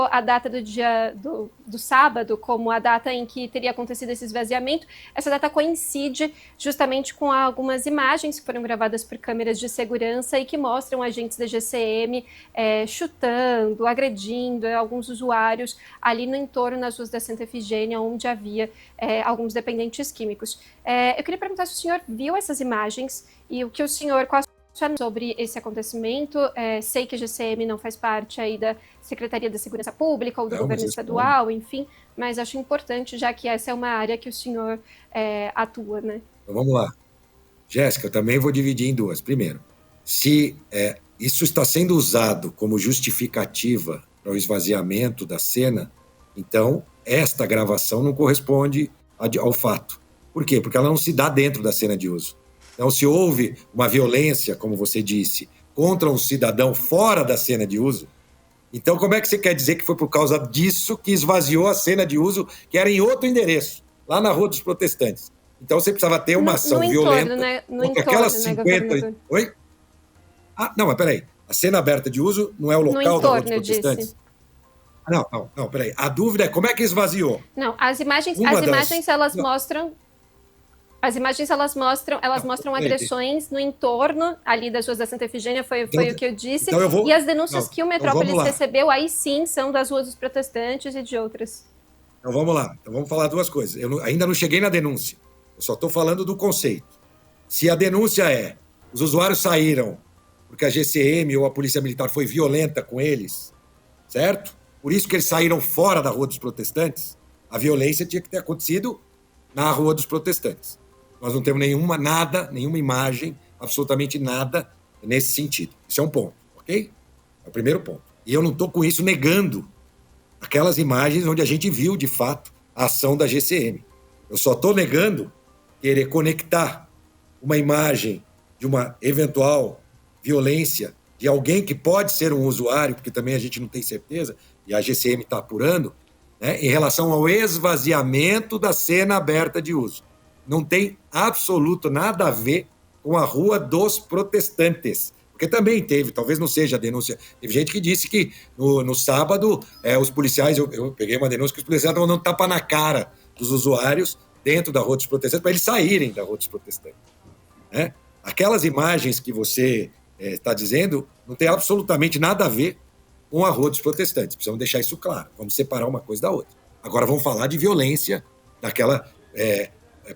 a data do sábado como a data em que teria acontecido esse esvaziamento. Essa data coincide justamente com algumas imagens que foram gravadas por câmeras de segurança e que mostram agentes da GCM chutando, agredindo alguns usuários ali no entorno, nas ruas da Santa Efigênia, onde havia alguns dependentes químicos. Eu queria perguntar se o senhor viu essas imagens e o que o senhor... sobre esse acontecimento. Sei que a GCM não faz parte aí da Secretaria da Segurança Pública ou do governo estadual, enfim, mas acho importante, já que essa é uma área que o senhor atua, né? Então vamos lá. Jéssica, eu também vou dividir em 2. Primeiro, se isso está sendo usado como justificativa para o esvaziamento da cena, então esta gravação não corresponde ao fato. Por quê? Porque ela não se dá dentro da cena de uso. Então, se houve uma violência, como você disse, contra um cidadão fora da cena de uso, então como é que você quer dizer que foi por causa disso que esvaziou a cena de uso, que era em outro endereço, lá na Rua dos Protestantes? Então você precisava ter uma ação violenta contra aquelas 50... Oi? Não, mas peraí. A cena aberta de uso não é o local da Rua dos Protestantes? Não, peraí. A dúvida é como é que esvaziou? Não, as imagens elas mostram... As imagens, elas mostram agressões no entorno ali das ruas da Santa Efigênia, foi o que eu disse. Então e as denúncias que o Metrópolis recebeu, aí sim, são das ruas dos protestantes e de outras. Então vamos lá. Então vamos falar 2 coisas. Eu ainda não cheguei na denúncia. Eu só estou falando do conceito. Se a denúncia os usuários saíram porque a GCM ou a Polícia Militar foi violenta com eles, certo? Por isso que eles saíram fora da Rua dos Protestantes, a violência tinha que ter acontecido na Rua dos Protestantes. Nós não temos nenhuma imagem, absolutamente nada nesse sentido. Isso é um ponto, ok? É o primeiro ponto. E eu não estou com isso negando aquelas imagens onde a gente viu, de fato, a ação da GCM. Eu só estou negando querer conectar uma imagem de uma eventual violência de alguém que pode ser um usuário, porque também a gente não tem certeza, e a GCM está apurando, né, em relação ao esvaziamento da cena aberta de uso. Não tem absoluto nada a ver com a Rua dos Protestantes. Porque também teve, talvez não seja a denúncia, teve gente que disse que no sábado os policiais, eu peguei uma denúncia que os policiais estavam dando tapa na cara dos usuários dentro da Rua dos Protestantes para eles saírem da Rua dos Protestantes. Né? Aquelas imagens que você está dizendo não tem absolutamente nada a ver com a Rua dos Protestantes. Precisamos deixar isso claro. Vamos separar uma coisa da outra. Agora vamos falar de violência, daquela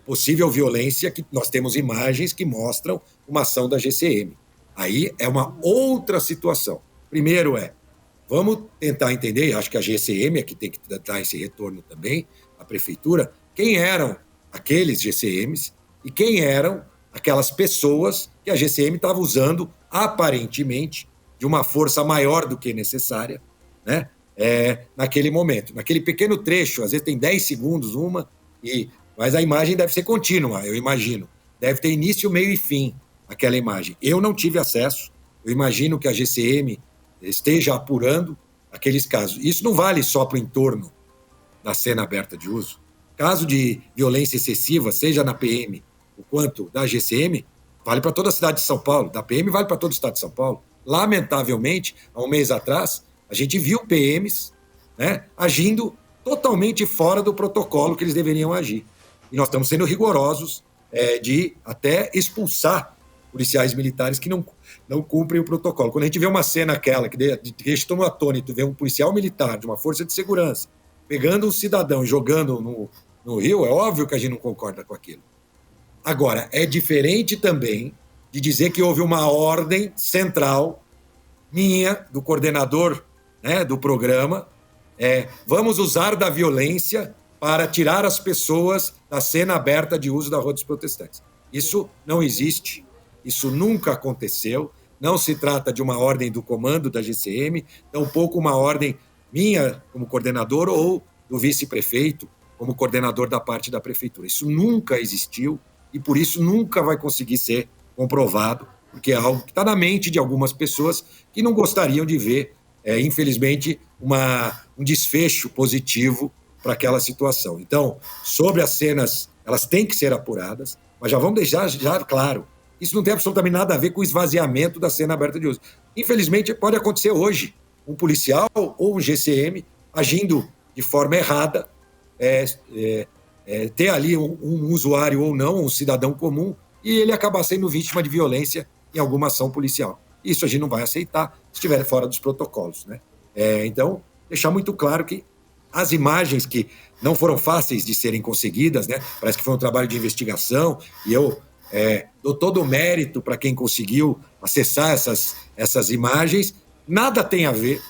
possível violência que nós temos imagens que mostram uma ação da GCM. Aí é uma outra situação. Primeiro vamos tentar entender, acho que a GCM é que tem que dar esse retorno também, a prefeitura, quem eram aqueles GCMs e quem eram aquelas pessoas que a GCM estava usando, aparentemente, de uma força maior do que necessária, né? Naquele momento. Naquele pequeno trecho, às vezes tem 10 segundos mas a imagem deve ser contínua, eu imagino. Deve ter início, meio e fim, aquela imagem. Eu não tive acesso, eu imagino que a GCM esteja apurando aqueles casos. Isso não vale só para o entorno da cena aberta de uso. Caso de violência excessiva, seja na PM o quanto da GCM, vale para toda a cidade de São Paulo. Da PM vale para todo o estado de São Paulo. Lamentavelmente, há um mês atrás, a gente viu PMs, né, agindo totalmente fora do protocolo que eles deveriam agir. E nós estamos sendo rigorosos de até expulsar policiais militares que não cumprem o protocolo. Quando a gente vê uma cena aquela que deixa todo mundo atônito, vê um policial militar de uma força de segurança pegando um cidadão e jogando no rio, é óbvio que a gente não concorda com aquilo. Agora, é diferente também de dizer que houve uma ordem central minha, do coordenador, né, do programa, vamos usar da violência para tirar as pessoas da cena aberta de uso da Rua dos Protestantes. Isso não existe, isso nunca aconteceu, não se trata de uma ordem do comando da GCM, tampouco uma ordem minha como coordenador ou do vice-prefeito como coordenador da parte da prefeitura. Isso nunca existiu e por isso nunca vai conseguir ser comprovado, porque é algo que está na mente de algumas pessoas que não gostariam de ver, infelizmente, um desfecho positivo para aquela situação. Então, sobre as cenas, elas têm que ser apuradas, mas já vamos deixar já claro, isso não tem absolutamente nada a ver com o esvaziamento da cena aberta de uso. Infelizmente, pode acontecer hoje, um policial ou um GCM agindo de forma errada, ter ali um usuário ou não, um cidadão comum, e ele acabar sendo vítima de violência em alguma ação policial. Isso a gente não vai aceitar se estiver fora dos protocolos, né? Então, deixar muito claro que as imagens que não foram fáceis de serem conseguidas, né? Parece que foi um trabalho de investigação, e eu dou todo o mérito para quem conseguiu acessar essas imagens. Nada tem a ver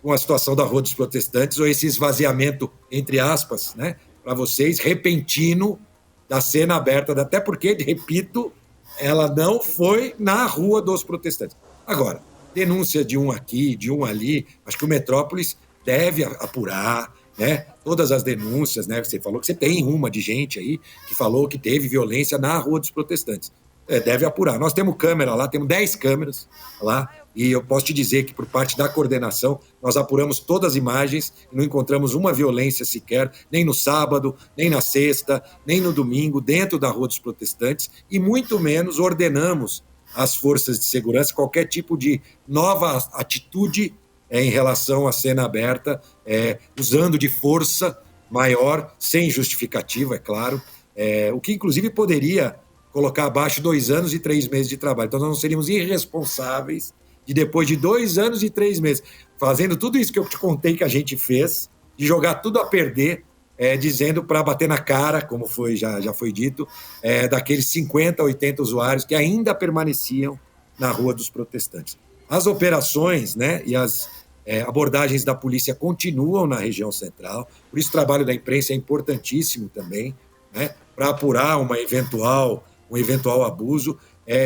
com a situação da Rua dos Protestantes ou esse esvaziamento, entre aspas, né, para vocês, repentino da cena aberta, até porque, repito, ela não foi na Rua dos Protestantes. Agora, denúncia de um aqui, de um ali, acho que o Metrópolis deve apurar, né, todas as denúncias, né, você falou que você tem uma de gente aí que falou que teve violência na Rua dos Protestantes. Deve apurar. Nós temos câmera lá, temos 10 câmeras lá, e eu posso te dizer que por parte da coordenação, nós apuramos todas as imagens e não encontramos uma violência sequer, nem no sábado, nem na sexta, nem no domingo, dentro da Rua dos Protestantes, e muito menos ordenamos às forças de segurança qualquer tipo de nova atitude em relação à cena aberta, usando de força maior, sem justificativa, é claro, o que inclusive poderia colocar abaixo 2 anos e 3 meses de trabalho. Então, nós não seríamos irresponsáveis de, depois de 2 anos e 3 meses, fazendo tudo isso que eu te contei que a gente fez, de jogar tudo a perder, dizendo para bater na cara, como já foi dito, daqueles 50, 80 usuários que ainda permaneciam na Rua dos Protestantes. As operações, né, e as abordagens da polícia continuam na região central, por isso o trabalho da imprensa é importantíssimo também, né, para apurar um eventual abuso.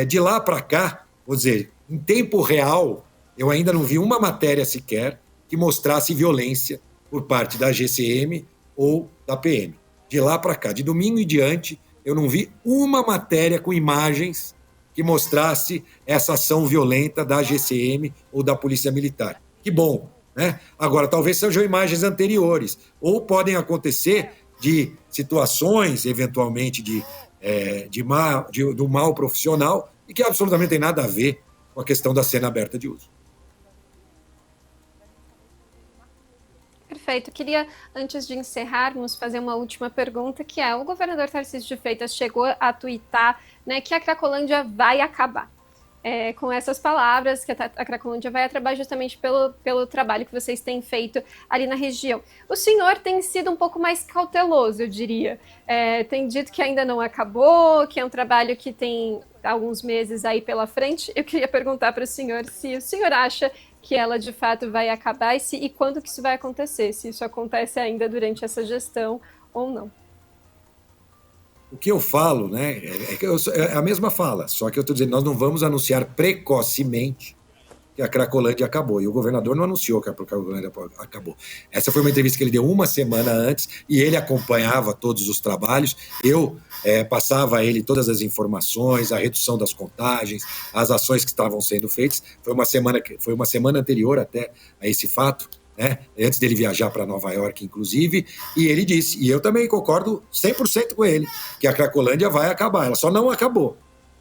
De lá para cá, vou dizer, em tempo real, eu ainda não vi uma matéria sequer que mostrasse violência por parte da GCM ou da PM. De lá para cá, de domingo em diante, eu não vi uma matéria com imagens que mostrasse essa ação violenta da GCM ou da Polícia Militar. Que bom, né? Agora, talvez sejam imagens anteriores, ou podem acontecer de situações, eventualmente, do mal profissional, e que absolutamente tem nada a ver com a questão da cena aberta de uso. Perfeito. Queria, antes de encerrarmos, fazer uma última pergunta, que é: o governador Tarcísio de Freitas chegou a tuitar, né, que a Cracolândia vai acabar. Com essas palavras, que a Cracolândia vai acabar justamente pelo trabalho que vocês têm feito ali na região. O senhor tem sido um pouco mais cauteloso, eu diria. Tem dito que ainda não acabou, que é um trabalho que tem alguns meses aí pela frente. Eu queria perguntar para o senhor se o senhor acha que ela de fato vai acabar e quando que isso vai acontecer, se isso acontece ainda durante essa gestão ou não. O que eu falo, né, é a mesma fala, só que eu estou dizendo, nós não vamos anunciar precocemente que a Cracolândia acabou. E o governador não anunciou que a Cracolândia acabou. Essa foi uma entrevista que ele deu uma semana antes e ele acompanhava todos os trabalhos. Eu passava a ele todas as informações, a redução das contagens, as ações que estavam sendo feitas. Foi uma semana anterior até a esse fato né, antes dele viajar para Nova York, inclusive, e ele disse, e eu também concordo 100% com ele, que a Cracolândia vai acabar, ela só não acabou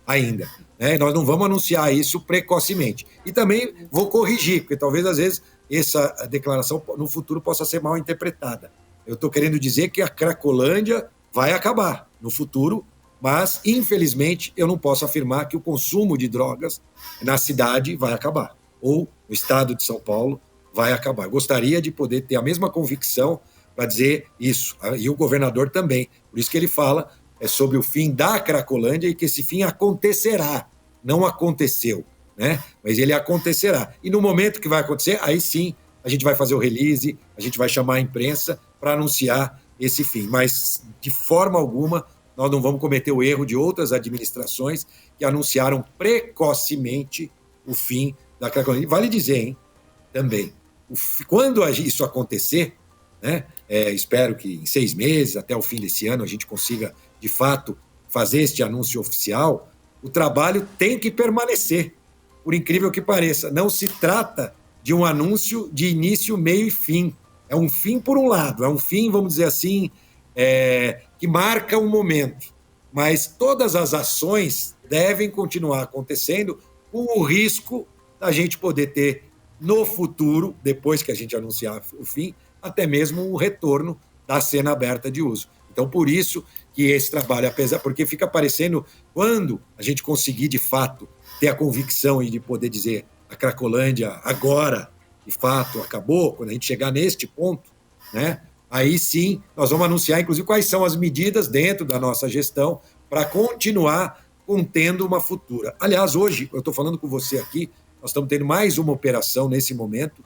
ainda, né, nós não vamos anunciar isso precocemente. E também vou corrigir, porque talvez, às vezes, essa declaração no futuro possa ser mal interpretada. Eu estou querendo dizer que a Cracolândia vai acabar no futuro, mas, infelizmente, eu não posso afirmar que o consumo de drogas na cidade vai acabar, ou no estado de São Paulo vai acabar. Eu gostaria de poder ter a mesma convicção para dizer isso, e o governador também. Por isso que ele fala sobre o fim da Cracolândia e que esse fim acontecerá, não aconteceu, né? Mas ele acontecerá. E no momento que vai acontecer, aí sim a gente vai fazer o release, a gente vai chamar a imprensa para anunciar esse fim. Mas, de forma alguma, nós não vamos cometer o erro de outras administrações que anunciaram precocemente o fim da Cracolândia. Vale dizer, hein, também, quando isso acontecer, né, espero que em 6 meses, até o fim desse ano, a gente consiga, de fato, fazer este anúncio oficial, o trabalho tem que permanecer, por incrível que pareça. Não se trata de um anúncio de início, meio e fim. É um fim por um lado, é um fim, vamos dizer assim, que marca um momento. Mas todas as ações devem continuar acontecendo com o risco da gente poder ter, no futuro, depois que a gente anunciar o fim, até mesmo o retorno da cena aberta de uso. Então, por isso que esse trabalho, apesar, porque fica parecendo, quando a gente conseguir, de fato, ter a convicção e de poder dizer a Cracolândia agora, de fato, acabou, quando a gente chegar neste ponto, né, aí sim nós vamos anunciar, inclusive, quais são as medidas dentro da nossa gestão para continuar contendo uma futura. Aliás, hoje, eu estou falando com você aqui, nós estamos tendo mais uma operação nesse momento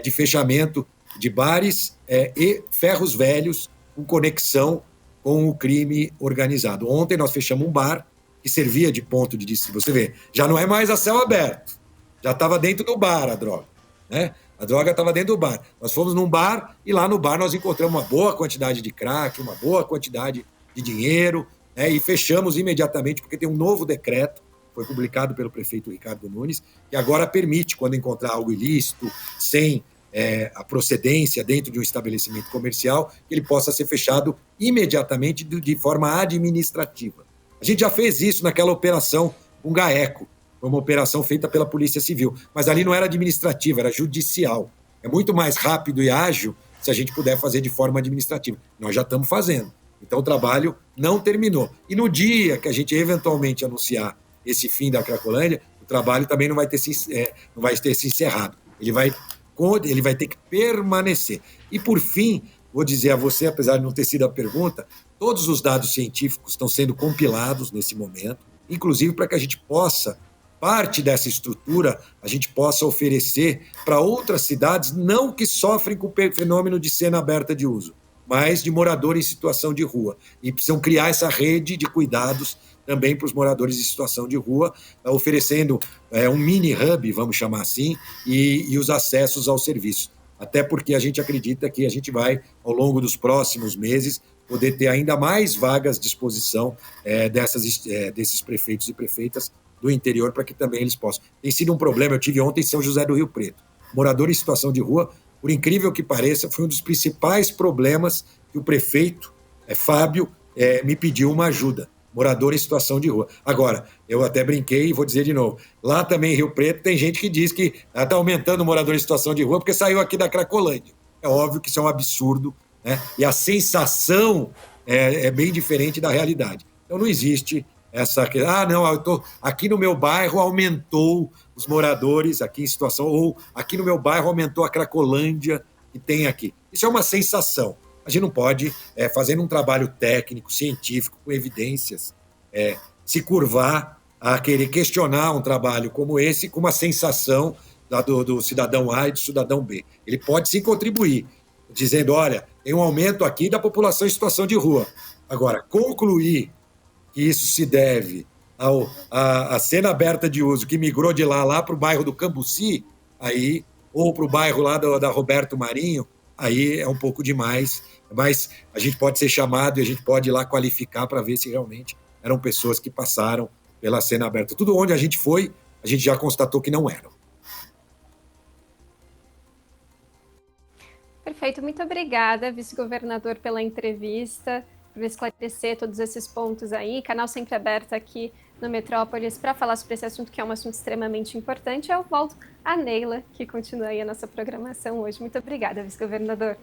de fechamento de bares e ferros velhos com conexão com o crime organizado. Ontem nós fechamos um bar que servia de ponto de distribuição. Você vê, já não é mais a céu aberto, já estava dentro do bar a droga, né? A droga estava dentro do bar. Nós fomos num bar e lá no bar nós encontramos uma boa quantidade de crack, uma boa quantidade de dinheiro, né? E fechamos imediatamente, porque tem um novo decreto, foi publicado pelo prefeito Ricardo Nunes, que agora permite, quando encontrar algo ilícito, sem a procedência dentro de um estabelecimento comercial, que ele possa ser fechado imediatamente de forma administrativa. A gente já fez isso naquela operação com GAECO, foi uma operação feita pela Polícia Civil, mas ali não era administrativa, era judicial. É muito mais rápido e ágil se a gente puder fazer de forma administrativa. Nós já estamos fazendo. Então o trabalho não terminou. E no dia que a gente eventualmente anunciar esse fim da Cracolândia, o trabalho também não vai ter se encerrado. Ele vai ter que permanecer. E, por fim, vou dizer a você, apesar de não ter sido a pergunta, todos os dados científicos estão sendo compilados nesse momento, inclusive para que a gente possa, parte dessa estrutura, a gente possa oferecer para outras cidades, não que sofrem com o fenômeno de cena aberta de uso, mas de moradores em situação de rua. E precisam criar essa rede de cuidados também para os moradores em situação de rua, oferecendo um mini hub, vamos chamar assim, e os acessos ao serviço. Até porque a gente acredita que a gente vai, ao longo dos próximos meses, poder ter ainda mais vagas à disposição desses prefeitos e prefeitas do interior, para que também eles possam. Tem sido um problema, eu tive ontem em São José do Rio Preto. Morador em situação de rua, por incrível que pareça, foi um dos principais problemas que o prefeito, Fábio, me pediu uma ajuda. Morador em situação de rua. Agora, eu até brinquei e vou dizer de novo, lá também em Rio Preto tem gente que diz que está aumentando o morador em situação de rua porque saiu aqui da Cracolândia. É óbvio que isso é um absurdo, né? E a sensação é bem diferente da realidade. Então não existe essa... não, eu tô aqui no meu bairro aumentou os moradores aqui em situação, ou aqui no meu bairro aumentou a Cracolândia que tem aqui. Isso é uma sensação. A gente não pode, fazendo um trabalho técnico, científico, com evidências, se curvar a querer questionar um trabalho como esse com uma sensação do cidadão A e do cidadão B. Ele pode sim contribuir, dizendo, olha, tem um aumento aqui da população em situação de rua. Agora, concluir que isso se deve à cena aberta de uso que migrou de lá para o bairro do Cambuci, aí, ou para o bairro lá da Roberto Marinho, aí é um pouco demais, mas a gente pode ser chamado e a gente pode ir lá qualificar para ver se realmente eram pessoas que passaram pela cena aberta. Tudo onde a gente foi, a gente já constatou que não eram. Perfeito, muito obrigada, vice-governador, pela entrevista, por esclarecer todos esses pontos aí. Canal sempre aberto aqui no Metrópolis para falar sobre esse assunto, que é um assunto extremamente importante. Eu volto a Neila, que continua aí a nossa programação hoje. Muito obrigada, vice-governador.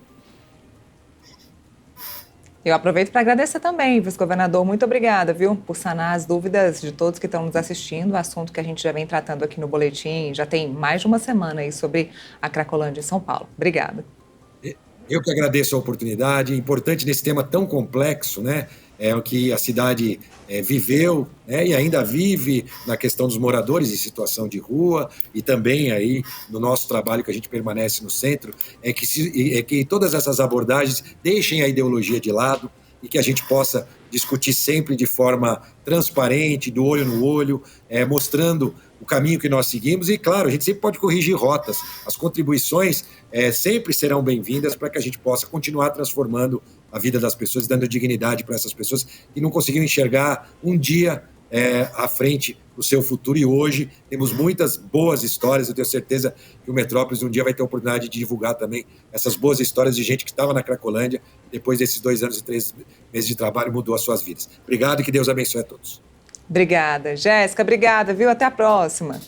Eu aproveito para agradecer também, vice-governador, muito obrigada, viu, por sanar as dúvidas de todos que estão nos assistindo, assunto que a gente já vem tratando aqui no Boletim, já tem mais de uma semana aí sobre a Cracolândia em São Paulo. Obrigada. Eu que agradeço a oportunidade, importante nesse tema tão complexo, né? É o que a cidade viveu, né? E ainda vive na questão dos moradores em situação de rua e também aí no nosso trabalho que a gente permanece no centro, é que todas essas abordagens deixem a ideologia de lado e que a gente possa discutir sempre de forma transparente, do olho no olho, mostrando o caminho que nós seguimos e, claro, a gente sempre pode corrigir rotas. As contribuições sempre serão bem-vindas para que a gente possa continuar transformando a vida das pessoas, dando dignidade para essas pessoas que não conseguiram enxergar um dia à frente do seu futuro. E hoje temos muitas boas histórias. Eu tenho certeza que o Metrópolis um dia vai ter a oportunidade de divulgar também essas boas histórias de gente que estava na Cracolândia, depois desses 2 anos e 3 meses de trabalho, mudou as suas vidas. Obrigado e que Deus abençoe a todos. Obrigada. Jéssica, obrigada, viu? Até a próxima.